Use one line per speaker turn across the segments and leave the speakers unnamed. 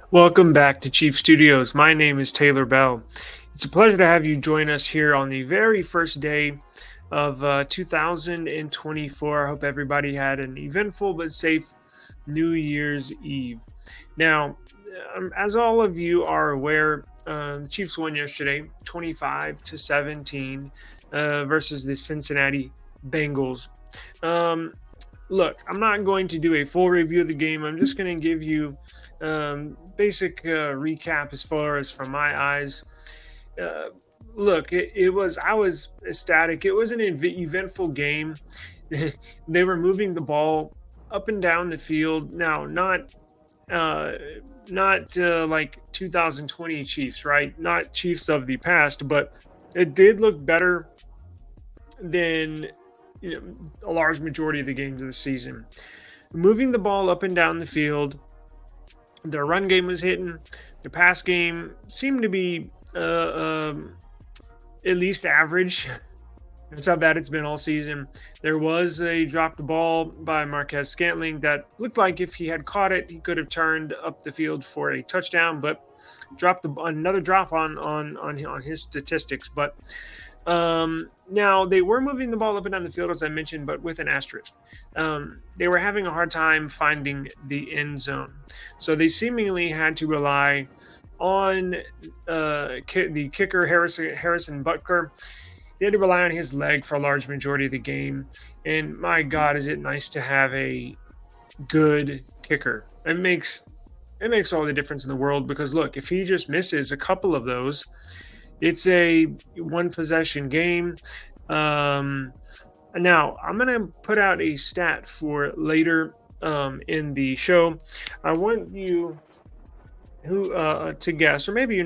Welcome back to Chief Studios. My name is Taylor Bell. It's a pleasure to have you join us here on the very first day of 2024. I hope everybody had an eventful but safe New Year's Eve. Now, as all of you are aware, the Chiefs won yesterday, 25-17, versus the Cincinnati Bengals. Um, Look, I'm not going to do a full review of the game. I'm just going to give you basic recap as far as from my eyes. Uh, Look, I was ecstatic. It was an eventful game. They were moving the ball up and down the field. Now, uh, not like 2020 Chiefs, right? Not Chiefs of the past, but it did look better than a large majority of the games of the season. Moving the ball up and down the field, their run game was hitting. Their pass game seemed to be at least average. That's how bad it's been all season. There was a dropped ball by Marquez Scantling that looked like if he had caught it, he could have turned up the field for a touchdown, but dropped another drop on his statistics. But now they were moving the ball up and down the field, as I mentioned, but with an asterisk. They were having a hard time finding the end zone, so they seemingly had to rely on the kicker Harrison Butker. They had to rely on his leg for a large majority of the game, and my God, is it nice to have a good kicker? It makes all the difference in the world because look, if he just misses a couple of those, it's a one possession game. Um, Now, I'm going to put out a stat for later in the show. I want you to guess, or maybe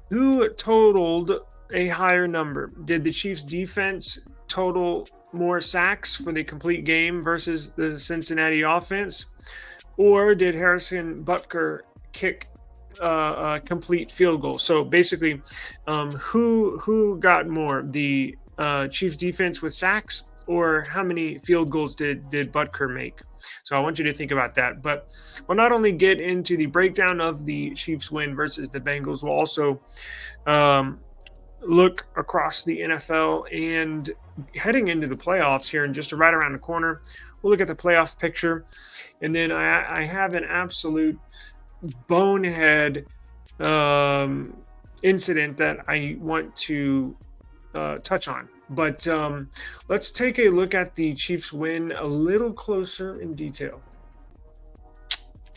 who totaled a higher number. Did the Chiefs defense total more sacks for the complete game versus the Cincinnati offense? Or did Harrison Butker kick complete field goal? So basically, who got more, the Chiefs defense with sacks, or how many field goals did Butker make? So I want you to think about that. But we'll not only get into the breakdown of the Chiefs win versus the Bengals, we'll also look across the NFL and heading into the playoffs here and just right around the corner. We'll look at the playoff picture, and then I have an absolute bonehead incident that I want to touch on. But let's take a look at the Chiefs win a little closer in detail.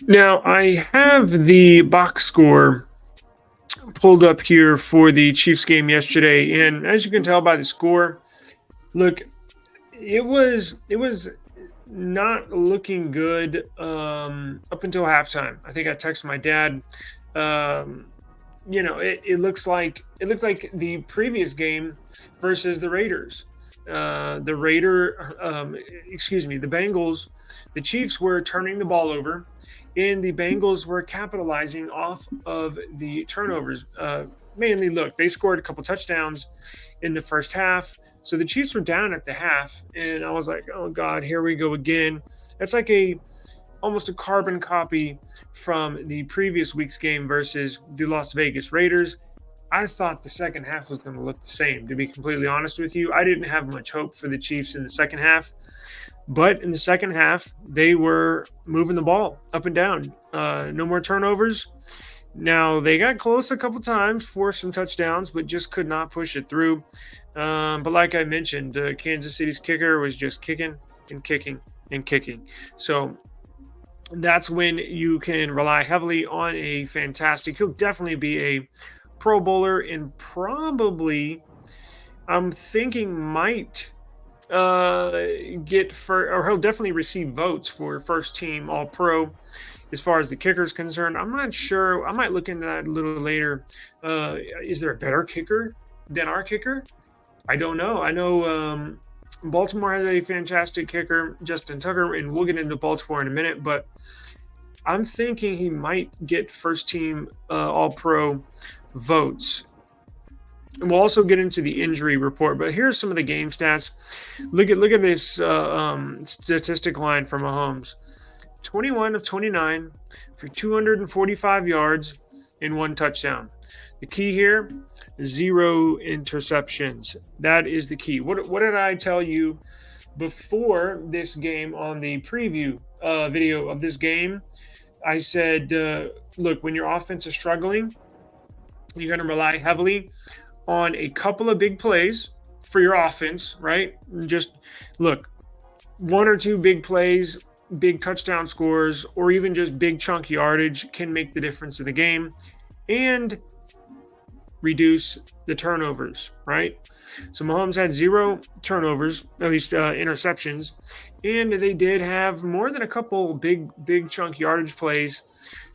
Now, I have the box score pulled up here for the Chiefs game yesterday, and as you can tell by the score, look, it was not looking good up until halftime. I think I texted my dad. It looked like the previous game versus the Raiders. The Bengals, the Chiefs were turning the ball over, and the Bengals were capitalizing off of the turnovers. Mainly, look, they scored a couple touchdowns in the first half, so the Chiefs were down at the half, and I was like, "Oh God, here we go again." That's like almost a carbon copy from the previous week's game versus the Las Vegas Raiders. I thought the second half was going to look the same, to be completely honest with you. I didn't have much hope for the Chiefs in the second half. But in the second half, they were moving the ball up and down. No more turnovers. Now, they got close a couple times, forced some touchdowns, but just could not push it through. But like I mentioned, Kansas City's kicker was just kicking and kicking and kicking. So that's when you can rely heavily on a fantastic. He'll definitely be a Pro Bowler and probably, I'm thinking, might or he'll definitely receive votes for first team All Pro as far as the kicker is concerned. I'm not sure. I might look into that a little later. Is there a better kicker than our kicker? I don't know. I know Baltimore has a fantastic kicker, Justin Tucker, and we'll get into Baltimore in a minute, but I'm thinking he might get first team All Pro votes. And we'll also get into the injury report, but here's some of the game stats. Look at this statistic line for Mahomes: 21 of 29 for 245 yards and 1 touchdown. The key here, 0 interceptions. That is the key. What did I tell you before this game on the preview video of this game? I said, look, when your offense is struggling, you're going to rely heavily on a couple of big plays for your offense, right? Just look, 1 or 2 big plays, big touchdown scores, or even just big chunk yardage can make the difference in the game and reduce the turnovers, right? So Mahomes had 0 turnovers, at least interceptions, and they did have more than a couple big chunk yardage plays,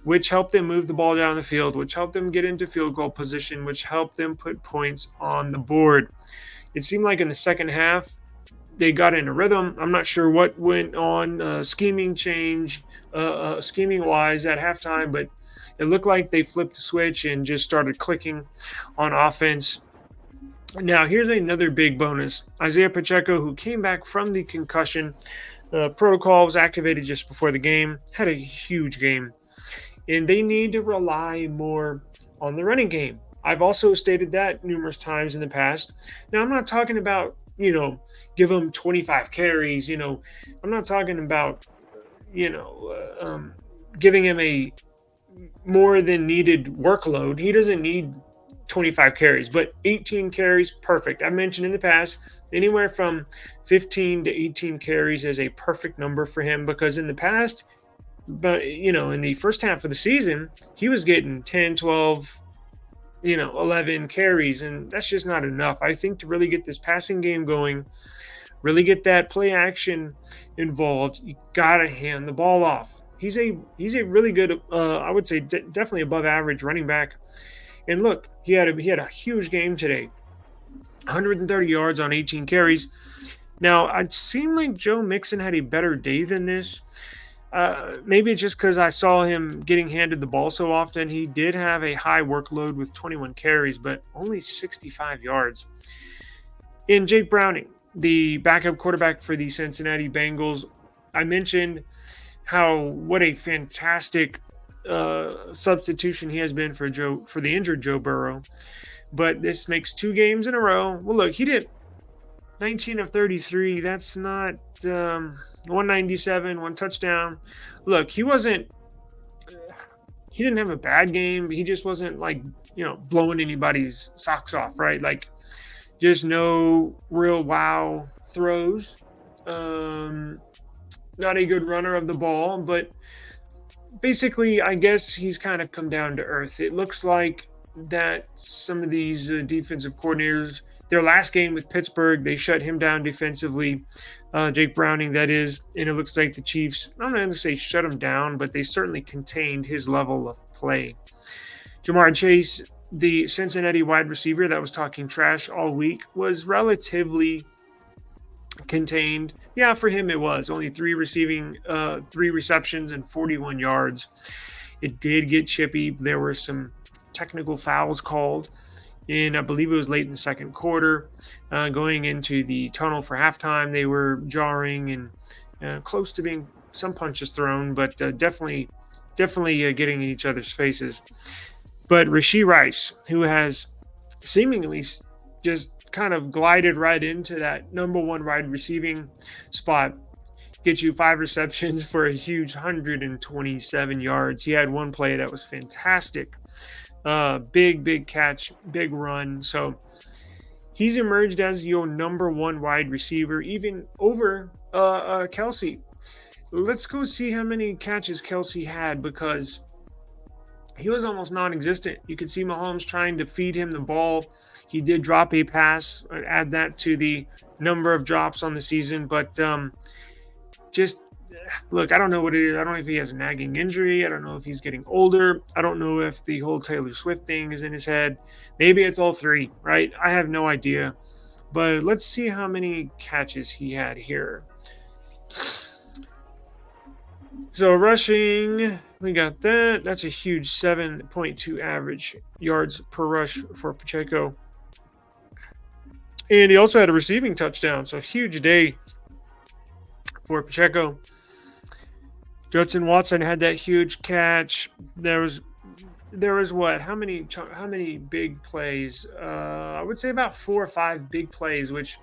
which helped them move the ball down the field, which helped them get into field goal position, which helped them put points on the board. It seemed like in the second half, they got in a rhythm. I'm not sure what went on scheming wise at halftime, but it looked like they flipped the switch and just started clicking on offense. Now, here's another big bonus. Isaiah Pacheco, who came back from the concussion protocol, was activated just before the game, had a huge game. And they need to rely more on the running game. I've also stated that numerous times in the past. Now, I'm not talking about, give him 25 carries. I'm not talking about, giving him a more than needed workload. He doesn't need 25 carries, but 18 carries, perfect. I mentioned in the past, anywhere from 15 to 18 carries is a perfect number for him, because in the past, but in the first half of the season, he was getting 10, 12, 11 carries, and that's just not enough. I think to really get this passing game going, really get that play action involved, you gotta hand the ball off. He's a really good, I would say, definitely above average running back. And look, he had a huge game today, 130 yards on 18 carries. Now, it seemed like Joe Mixon had a better day than this. Maybe it's just because I saw him getting handed the ball so often. He did have a high workload with 21 carries, but only 65 yards. And Jake Browning, the backup quarterback for the Cincinnati Bengals, I mentioned what a fantastic substitution he has been for the injured Joe Burrow. But this makes 2 games in a row. Well, look, he did 19 of 33. That's not 197, 1 touchdown. Look, he didn't have a bad game. He just wasn't blowing anybody's socks off, right? Like, just no real wow throws. Not a good runner of the ball, but basically, I guess he's kind of come down to earth. It looks like that some of these defensive coordinators, their last game with Pittsburgh, they shut him down defensively, Jake Browning, that is, and it looks like the Chiefs, I'm not going to say shut him down, but they certainly contained his level of play. Jamar Chase, the Cincinnati wide receiver that was talking trash all week, was relatively contained. Yeah, for him it was. Only 3 receptions and 41 yards. It did get chippy. There were some technical fouls called, and I believe it was late in the second quarter. Going into the tunnel for halftime, they were jarring and close to being some punches thrown, but definitely getting in each other's faces. But Rashee Rice, who has seemingly just kind of glided right into that number 1 wide receiving spot, gets you 5 receptions for a huge 127 yards. He had 1 play that was fantastic. Big catch, big run. So he's emerged as your number 1 wide receiver, even over Kelsey. Let's go see how many catches Kelsey had, because he was almost non-existent. You could see Mahomes trying to feed him the ball. He did drop a pass. I'd add that to the number of drops on the season. But just look, I don't know what it is. I don't know if he has a nagging injury. I don't know if he's getting older. I don't know if the whole Taylor Swift thing is in his head. Maybe it's all 3, right? I have no idea. But let's see how many catches he had here. So rushing, we got that. That's a huge 7.2 average yards per rush for Pacheco. And he also had a receiving touchdown. So huge day for Pacheco. Judson Watson had that huge catch. There was what? How many big plays? I would say about 4 or 5 big plays, which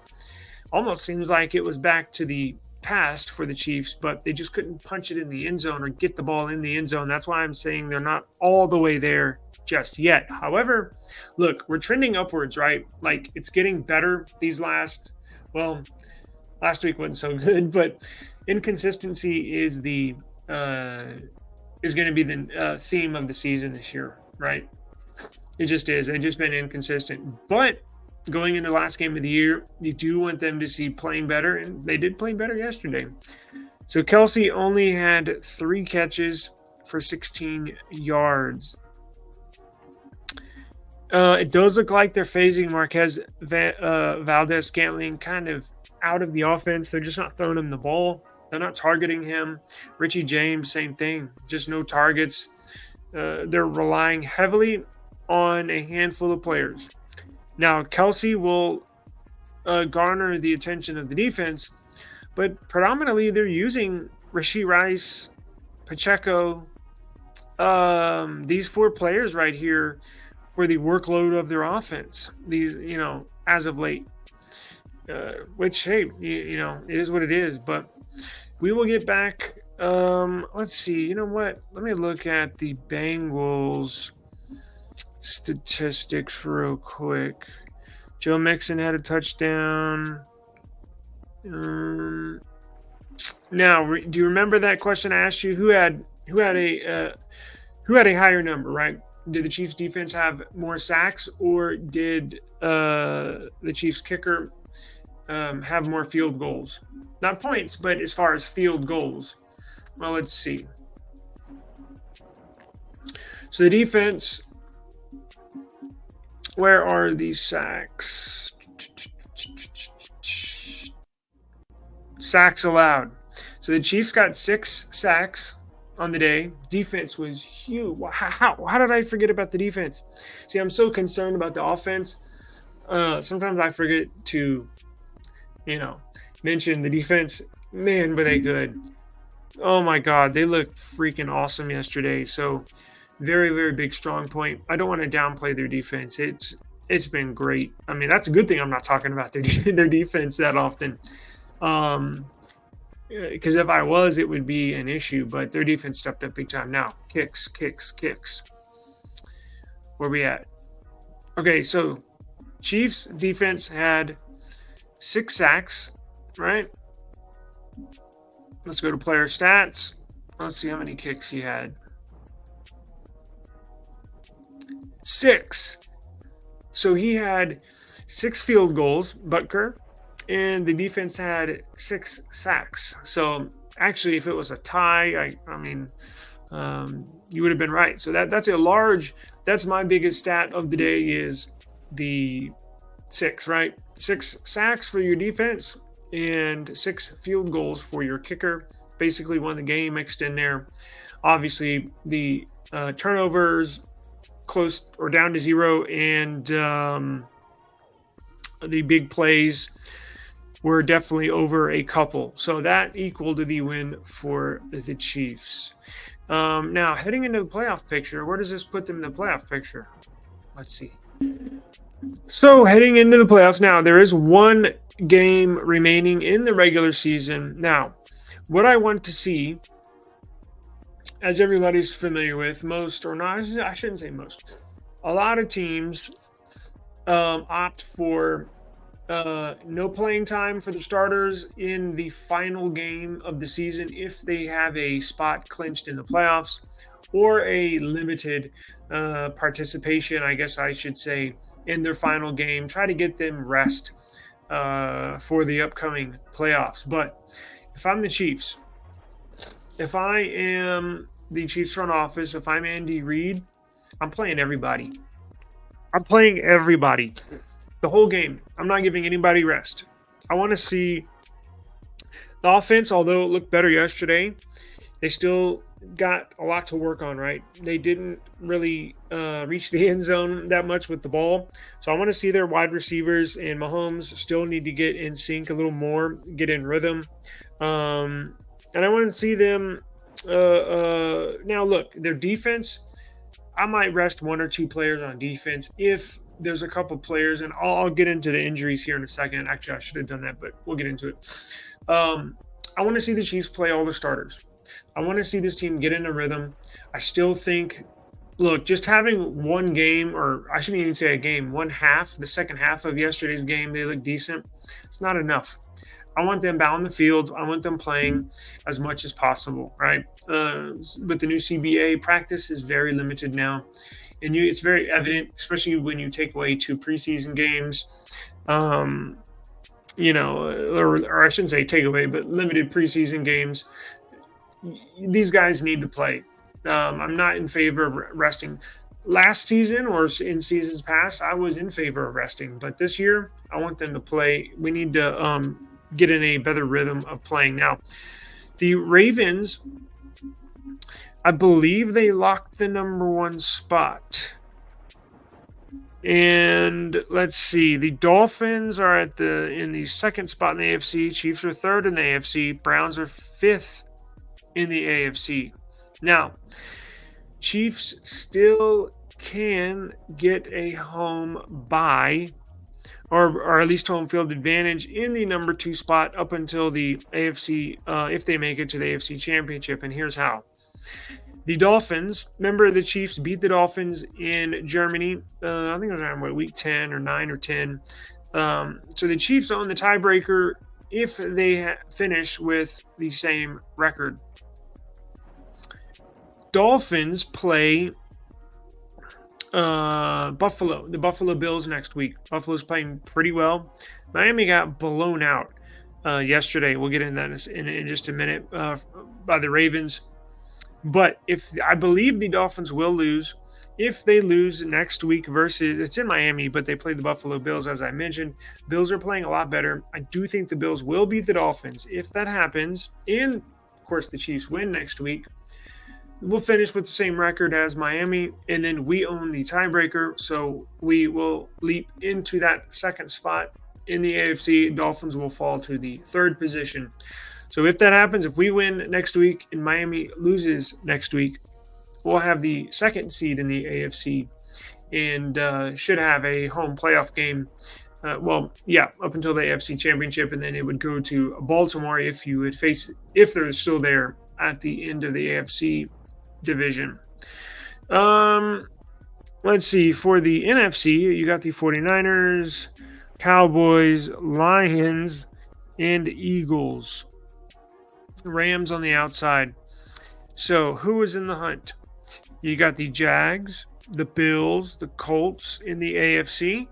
almost seems like it was back to the past for the Chiefs, but they just couldn't punch it in the end zone or get the ball in the end zone. That's why I'm saying they're not all the way there just yet. However, look, we're trending upwards, right? Like it's getting better these last week wasn't so good, but inconsistency uh, is going to be the theme of the season this year, right? It just is. They've just been inconsistent. But going into the last game of the year, you do want them to see playing better, and they did play better yesterday. So Kelsey only had 3 catches for 16 yards. It does look like they're phasing Marquez Valdez-Scantling kind of out of the offense. They're just not throwing him the ball. They're not targeting him. Richie James, same thing. Just no targets. They're relying heavily on a handful of players. Now, Kelsey will garner the attention of the defense, but predominantly they're using Rashee Rice, Pacheco, these 4 players right here for the workload of their offense. These, as of late, which, hey, it is what it is. But we will get back. Let's see. You know what? Let me look at the Bengals statistics real quick. Joe Mixon had a touchdown. Now, do you remember that question I asked you? Who had a higher number, right? Did the Chiefs defense have more sacks, or did the Chiefs kicker have more field goals? Not points, but as far as field goals. Well, let's see. So the defense, where are these sacks? Sacks allowed. So the Chiefs got 6 sacks on the day. Defense was huge. How did I forget about the defense? See, I'm so concerned about the offense. Sometimes I forget to, mention the defense. Man, were they good. Oh my God, they looked freaking awesome yesterday. So very, very big strong point. I don't want to downplay their defense. It's been great. I mean, that's a good thing I'm not talking about their defense that often. Because if I was, it would be an issue, but their defense stepped up big time. Now, kicks. Where we at? Okay, so Chiefs defense had 6 sacks, right? Let's go to player stats. Let's see how many kicks he had. 6. So he had 6 field goals, Butker, and the defense had 6 sacks. So actually, if it was a tie, you would have been right. So that's my biggest stat of the day is the 6, right? 6 sacks for your defense and 6 field goals for your kicker. Basically won the game mixed in there. Obviously, the turnovers close or down to 0, and the big plays were definitely over a couple. So that equaled to the win for the Chiefs. Now, heading into the playoff picture, where does this put them in the playoff picture? Let's see. So heading into the playoffs now, there is 1 game remaining in the regular season. Now, what I want to see, as everybody's familiar with, most or not, I shouldn't say most, a lot of teams opt for no playing time for the starters in the final game of the season if they have a spot clinched in the playoffs, or a limited participation, I guess I should say, in their final game. Try to get them rest for the upcoming playoffs. But if I'm the Chiefs, if I am the Chiefs front office, if I'm Andy Reid, I'm playing everybody. The whole game. I'm not giving anybody rest. I want to see the offense, although it looked better yesterday, they still got a lot to work on, right? They didn't really reach the end zone that much with the ball. So I want to see their wide receivers and Mahomes still need to get in sync a little more, get in rhythm. And I want to see them Now look, their defense. I might rest one or two players on defense if there's a couple players, and I'll get into the injuries here in a second. Actually, I should have done that, but we'll get into it. Um, I want to see the Chiefs play all the starters. I want to see this team get in a rhythm. I still think, look, just having one game, or I shouldn't even say a game, one half, the second half of yesterday's game, they look decent. It's not enough. I want them out on the field. I want them playing as much as possible, right? But the new CBA practice is very limited now, and it's very evident, especially when you take away two preseason games. Um, or I shouldn't say take away, but limited preseason games. These guys need to play. I'm not in favor of resting. Last season or in seasons past, I was in favor of resting, but this year I want them to play. We need to get in a better rhythm of playing. Now, the Ravens, I believe they locked the number one spot. And let's see, the Dolphins are in the second spot in the AFC. Chiefs are third in the AFC. Browns are fifth in the AFC. Now, Chiefs still can get a home bye, or at least home field advantage in the number two spot up until the AFC, if they make it to the AFC Championship. And here's how. The Dolphins, remember the Chiefs beat the Dolphins in Germany. I think it was around week 10 or 9 or 10. So the Chiefs own the tiebreaker if they finish with the same record. Dolphins play Buffalo, the Buffalo Bills next week. Buffalo's playing pretty well. Miami got blown out yesterday. We'll get into that in just a minute by the Ravens. But I believe the Dolphins will lose. If they lose next week it's in Miami, but they play the Buffalo Bills, as I mentioned. Bills are playing a lot better. I do think the Bills will beat the Dolphins. If that happens, and of course the Chiefs win next week, we'll finish with the same record as Miami, and then we own the tiebreaker, so we will leap into that second spot in the AFC. Dolphins will fall to the third position. So if that happens, if we win next week and Miami loses next week, we'll have the second seed in the AFC and should have a home playoff game. Up until the AFC Championship, and then it would go to Baltimore if they're still there at the end of the AFC division. Let's see. For the NFC, you got the 49ers, Cowboys, Lions, and Eagles. Rams on the outside. So who is in the hunt? You got the Jags, the Bills, the Colts in the AFC,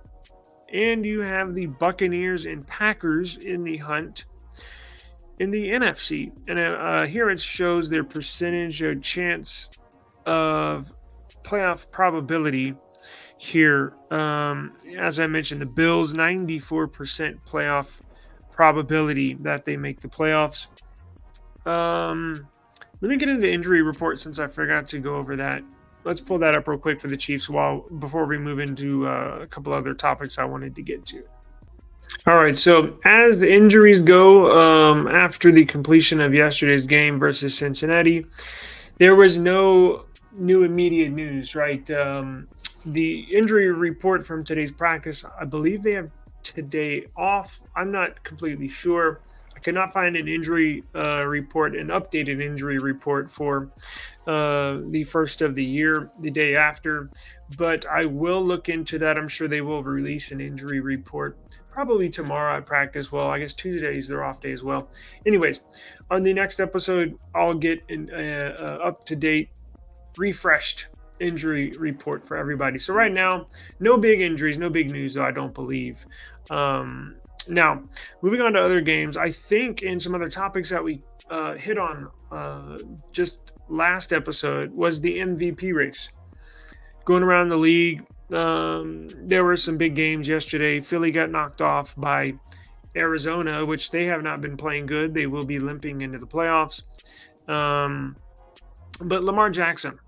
and you have the Buccaneers and Packers in the hunt in the NFC. And here it shows their percentage of chance of playoff probability here. As I mentioned, the Bills, 94% playoff probability that they make the playoffs. Let me get into the injury report since I forgot to go over that. Let's pull that up real quick for the Chiefs before we move into a couple other topics I wanted to get to. All right, so as the injuries go, after the completion of yesterday's game versus Cincinnati, there was no new immediate news, right? The injury report from today's practice, I believe they have today off. I'm not completely sure. I could not find an injury report, an updated injury report for the first of the year, the day after, but I will look into that. I'm sure they will release an injury report probably tomorrow at practice. Well, I guess Tuesday is their off day as well. Anyways, on the next episode, I'll get an up-to-date, refreshed injury report for everybody. So right now, no big injuries, no big news, though, I don't believe. Now, moving on to other games, I think in some other topics that we hit on just last episode was the MVP race. Going around the league, there were some big games yesterday. Philly got knocked off by Arizona, which they have not been playing good. They will be limping into the playoffs. But Lamar Jackson,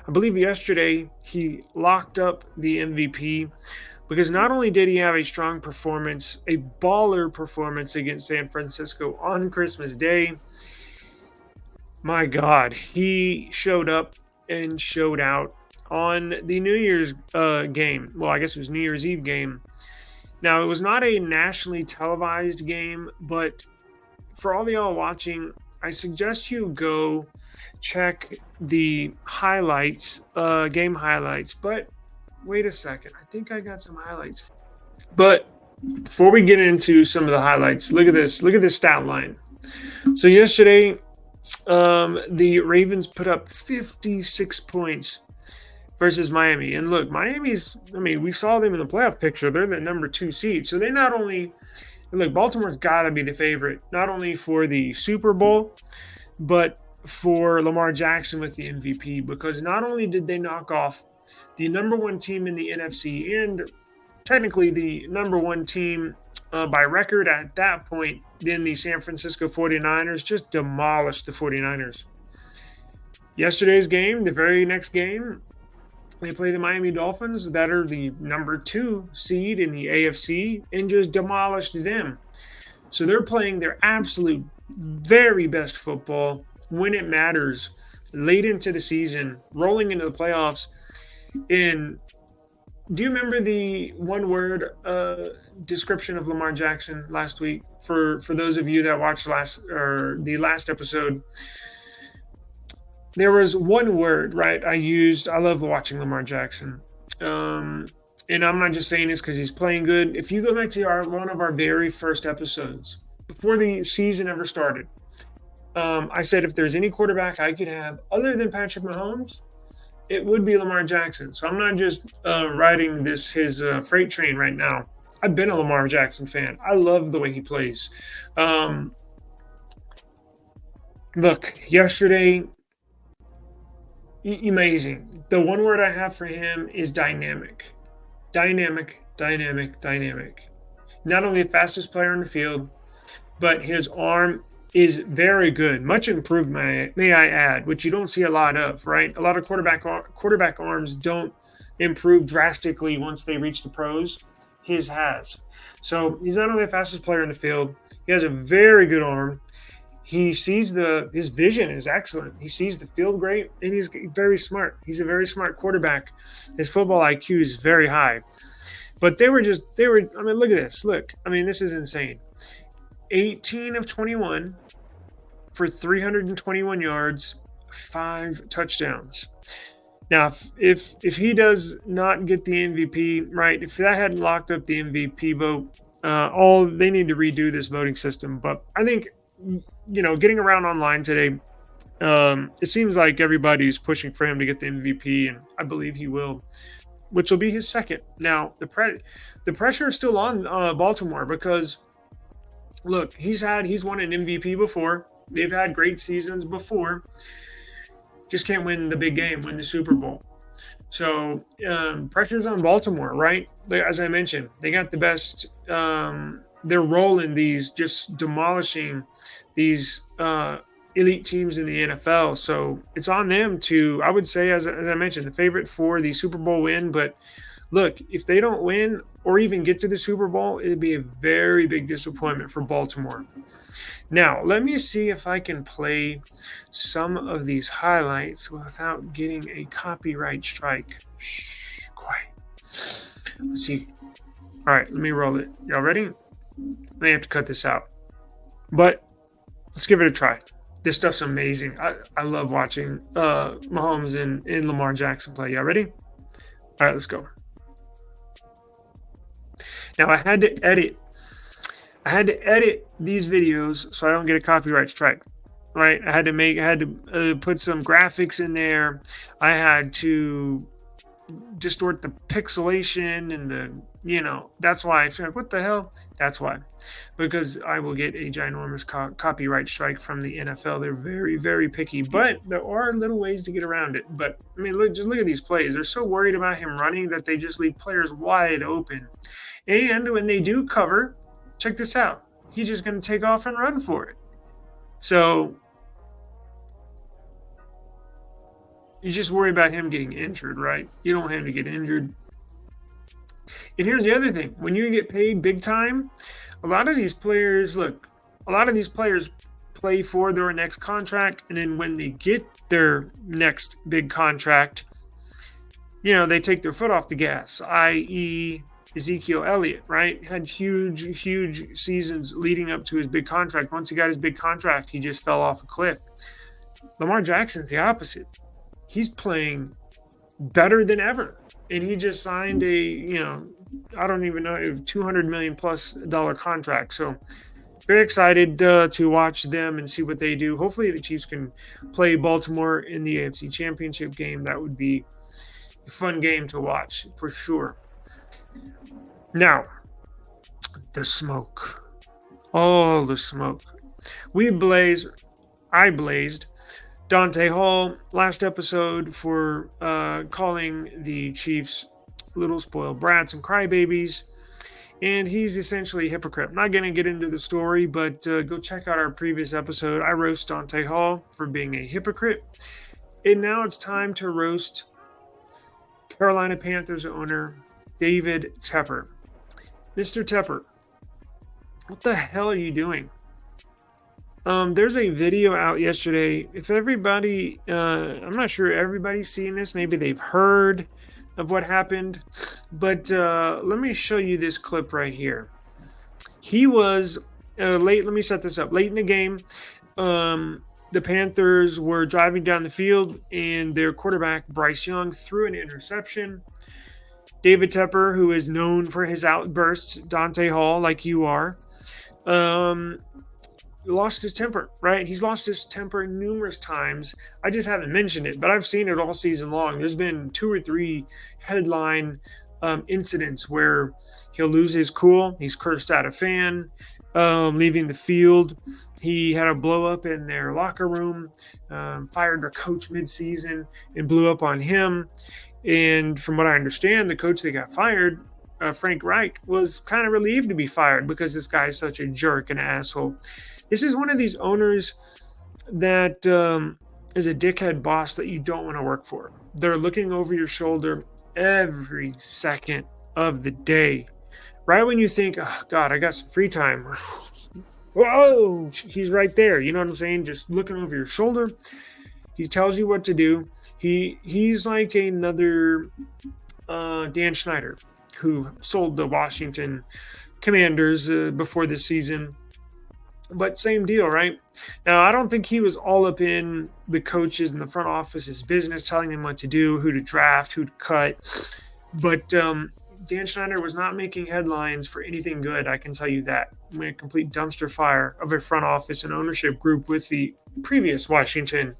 I believe yesterday he locked up the MVP because not only did he have a strong performance, a baller performance against San Francisco on Christmas Day, My God, he showed up and showed out on the New Year's game. Well, I guess it was New Year's Eve game. Now, it was not a nationally televised game, but for all of y'all watching, I suggest you go check the highlights, game highlights. But wait a second, I think I got some highlights. But before we get into some of the highlights, look at this. Look at this stat line. So yesterday, the Ravens put up 56 points versus Miami. And look, we saw them in the playoff picture. They're the number 2 seed. So they not only, look, Baltimore's got to be the favorite, not only for the Super Bowl, but for Lamar Jackson with the MVP, because not only did they knock off the number 1 team in the NFC and technically the number 1 team by record at that point, then the San Francisco 49ers just demolished the 49ers. Yesterday's game, the very next game, they play the Miami Dolphins that are the number 2 seed in the AFC and just demolished them. So they're playing their absolute very best football when it matters, late into the season, rolling into the playoffs. And do you remember the one-word description of Lamar Jackson last week? For those of you that watched the last episode, there was one word, right? I love watching Lamar Jackson. And I'm not just saying this because he's playing good. If you go back to one of our very first episodes, before the season ever started, I said if there's any quarterback I could have other than Patrick Mahomes, it would be Lamar Jackson. So I'm not just riding his freight train right now. I've been a Lamar Jackson fan. I love the way he plays. Look, yesterday, amazing. The one word I have for him is dynamic. Dynamic. Not only the fastest player in the field, but his arm is very good. Much improved, may I add, which you don't see a lot of, right? A lot of quarterback arms don't improve drastically once they reach the pros. His has. So he's not only the fastest player in the field, he has a very good arm. He sees his vision is excellent. He sees the field great, and he's very smart. He's a very smart quarterback. His football IQ is very high. But look at this. Look, this is insane. 18 of 21 for 321 yards, 5 touchdowns. Now, if he does not get the MVP, right, if that hadn't locked up the MVP vote, they need to redo this voting system. But I think, getting around online today, it seems like everybody's pushing for him to get the MVP, and I believe he will, which will be his second. Now, the pressure is still on Baltimore because, look, he's won an MVP before. They've had great seasons before. Just can't win the big game, win the Super Bowl. So pressure's on Baltimore, right? As I mentioned, they got the best. They're rolling these, just demolishing these elite teams in the NFL. So it's on them to, I would say, as I mentioned, the favorite for the Super Bowl win. But look, if they don't win or even get to the Super Bowl, it'd be a very big disappointment for Baltimore. Now, let me see if I can play some of these highlights without getting a copyright strike. Shh, quiet. Let's see. All right, let me roll it. Y'all ready? I may have to cut this out. But let's give it a try. This stuff's amazing. I love watching Mahomes and Lamar Jackson play. Y'all ready? All right, let's go. Now, I had to edit these videos so I don't get a copyright strike, right? I had to put some graphics in there. I had to distort the pixelation and that's why I feel like, what the hell? That's why, because I will get a ginormous copyright strike from the NFL. They're very, very picky, but there are little ways to get around it. But just look at these plays. They're so worried about him running that they just leave players wide open. And when they do cover, check this out. He's just going to take off and run for it. So you just worry about him getting injured, right? You don't want him to get injured. And here's the other thing. When you get paid big time, a lot of these players play for their next contract, and then when they get their next big contract, they take their foot off the gas, i.e. Ezekiel Elliott, right? Had huge seasons leading up to his big contract. Once he got his big contract, he just fell off a cliff. Lamar Jackson's the opposite. He's playing better than ever. And he just signed I don't even know, $200 million plus contract. So very excited to watch them and see what they do. Hopefully the Chiefs can play Baltimore in the AFC Championship game. That would be a fun game to watch for sure. Now, the smoke. Oh, the smoke. I blazed Dante Hall last episode for calling the Chiefs little spoiled brats and crybabies. And he's essentially a hypocrite. I'm not going to get into the story, but go check out our previous episode. I roast Dante Hall for being a hypocrite. And now it's time to roast Carolina Panthers owner David Tepper. Mr. Tepper, what the hell are you doing? There's a video out yesterday. If everybody, I'm not sure everybody's seen this. Maybe they've heard of what happened. But let me show you this clip right here. He was late. Let me set this up. Late in the game, the Panthers were driving down the field, and their quarterback, Bryce Young, threw an interception. David Tepper, who is known for his outbursts, Dante Hall, like you are, lost his temper, right? He's lost his temper numerous times. I just haven't mentioned it, but I've seen it all season long. There's been 2 or 3 headline incidents where he'll lose his cool. He's cursed at a fan, leaving the field. He had a blow up in their locker room, fired their coach midseason and blew up on him. And from what I understand, the coach that got fired, Frank Reich, was kind of relieved to be fired because this guy is such a jerk and asshole. This is one of these owners that is a dickhead boss that you don't want to work for. They're looking over your shoulder every second of the day. Right when you think, oh, God, I got some free time. Whoa, he's right there. You know what I'm saying? Just looking over your shoulder. He tells you what to do. He's like another Dan Snyder, who sold the Washington Commanders before this season. But same deal, right? Now, I don't think he was all up in the coaches and the front office's business, telling them what to do, who to draft, who to cut. But Dan Snyder was not making headlines for anything good, I can tell you that. I mean, a complete dumpster fire of a front office and ownership group with the previous Washington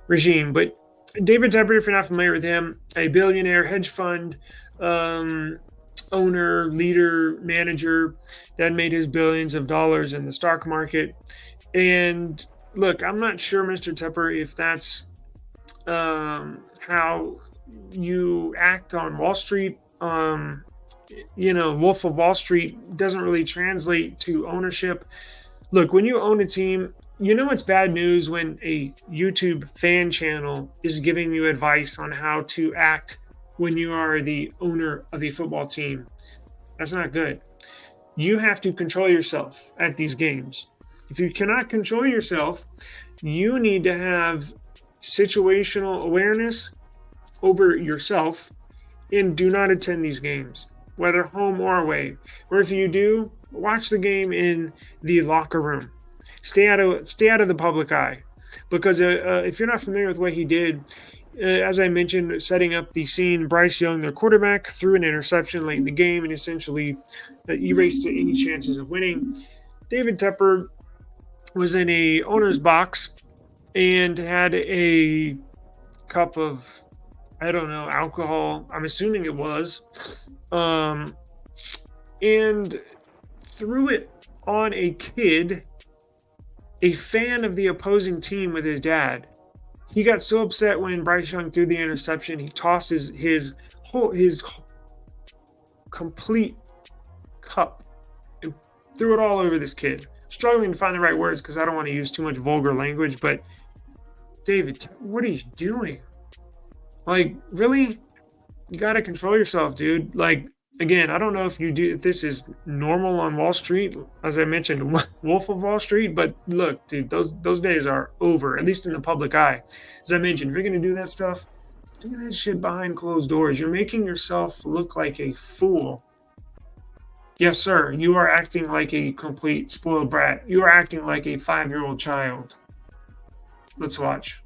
regime. But David Tepper, if you're not familiar with him, a billionaire hedge fund owner, leader, manager that made his billions of dollars in the stock market. And look, I'm not sure, Mr. Tepper, if that's how you act on Wall Street. Wolf of Wall Street doesn't really translate to ownership. Look, when you own a team, it's bad news when a YouTube fan channel is giving you advice on how to act when you are the owner of a football team. That's not good. You have to control yourself at these games. If you cannot control yourself, you need to have situational awareness over yourself and do not attend these games, whether home or away. Or if you do, watch the game in the locker room. Stay out of the public eye. Because if you're not familiar with what he did, as I mentioned, setting up the scene, Bryce Young, their quarterback, threw an interception late in the game and essentially erased any chances of winning. David Tepper was in a owner's box and had a cup of, I don't know, alcohol. I'm assuming it was. And threw it on a kid, a fan of the opposing team with his dad. He got so upset when Bryce Young threw the interception, he tossed his complete cup and threw it all over this kid. Struggling to find the right words because I don't want to use too much vulgar language, but David, what are you doing? Like, really? You got to control yourself, dude. Like, Again, I don't know if this is normal on Wall Street, as I mentioned, Wolf of Wall Street. But look, dude, those days are over, at least in the public eye. As I mentioned, if you're gonna do that stuff, do that shit behind closed doors. You're making yourself look like a fool. Yes, sir. You are acting like a complete spoiled brat. You are acting like a 5-year-old child. Let's watch.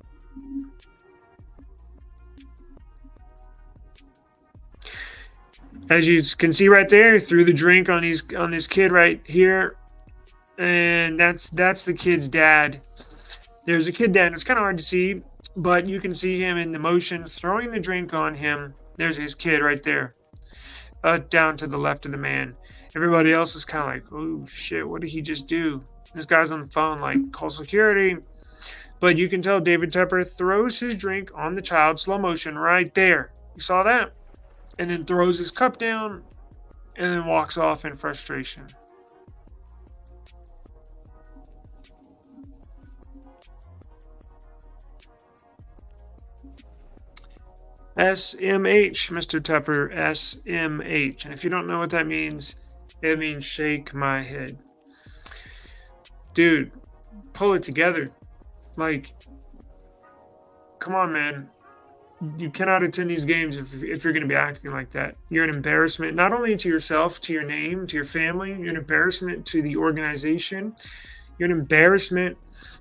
As you can see right there, threw the drink on this kid right here, and that's the kid's dad. There's a kid dad. It's kind of hard to see, but you can see him in the motion throwing the drink on him. There's his kid right there, down to the left of the man. Everybody else is kind of like, oh shit, what did he just do? This guy's on the phone like, call security. But you can tell David Tepper throws his drink on the child, slow motion right there. You saw that? And then throws his cup down and then walks off in frustration. SMH, Mr. Tepper, SMH. And if you don't know what that means, it means shake my head. Dude, pull it together. Like, come on, man. You cannot attend these games if you're going to be acting like that. You're an embarrassment, not only to yourself, to your name, to your family. You're an embarrassment to the organization. You're an embarrassment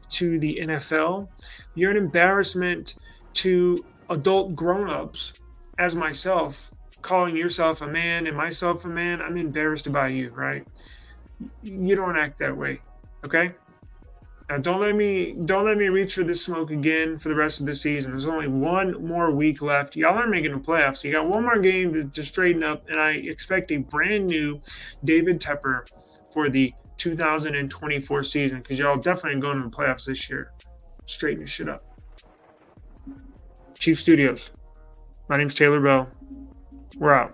to the NFL. You're an embarrassment to adult grown-ups, as myself, calling yourself a man and myself a man. I'm embarrassed about you, right? You don't act that way, okay? Now, don't let me reach for this smoke again for the rest of the season. There's only one more week left. Y'all are making the playoffs. You got one more game to straighten up, and I expect a brand new David Tepper for the 2024 season, because y'all definitely going to the playoffs this year. Straighten this shit up. Chief Studios. My name's Taylor Bell. We're out.